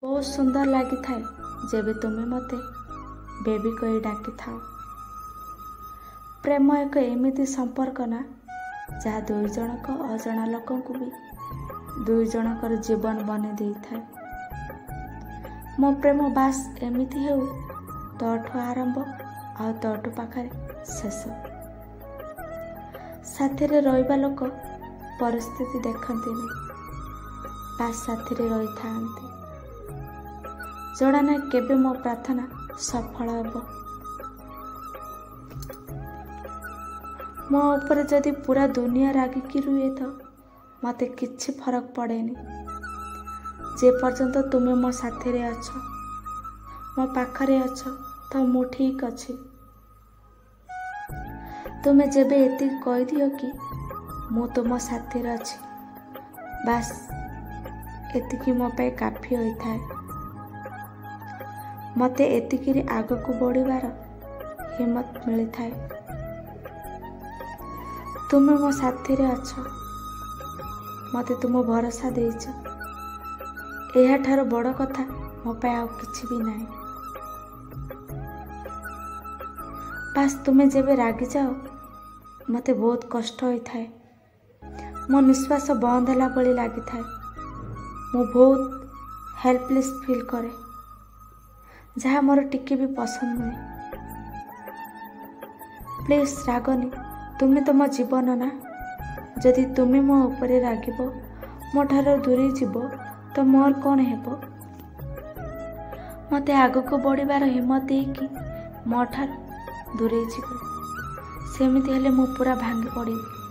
बहुत सुंदर लगी थाए जेबे तुम्हें मते बेबी कही डाकी थाओ। प्रेम एक एमिति संपर्क ना जहाँ दुई जनक अजणा लोक को भी दुई जनकर जीवन बने दे थाए। मो प्रेम बास एमिति हेउ तोठु आरंभ आ तोठु पाखरे शेष। साथी रे रहिबा लोक परिस्थिति देखती बास साथी रे रही थांती। जड़ा ना केबे मो प्रार्थना सफल हेब। मो ऊपर जदि पूरा दुनिया रागिकी रुए तो मते किछि फरक पड़ेनी। जे पर्यंत तुमे मो साथी रे अछ मो पाखरे अछ तो मु ठीक अछि। तुमे जेबे एति कहि दियो कि मु तुम साथी रे अछि बास एतिकी मो पे काफी होई थाए। मते एतिकी आग को बढ़िबार हिम्मत मिली थाए। तुमे मो साथी रे अछ मते तुम भरोसा देइछ। एहा ठारो बड़ कथा मो पे आउ किछि भी नाही। बास तुमे जेबे रागी जाओ मते बहुत कष्ट होई थाए। मो निश्वास बंद होला बळी लागि थाए। मु बहुत हेल्पलेस फील करे जहाँ मोर टिके भी पसंद नुहे। प्लीज रागनी तुमे तो मो जीवन ना। जदि तुमे मो ऊपर रागिबो मो ठारो दूरे जीवो तो मोर कौन हेबो। मते आग को बढ़िबार हिम्मत देकी मो ठारो दूरे जीवो। सेमिति हेले मु पूरा भांगी पड़िबी।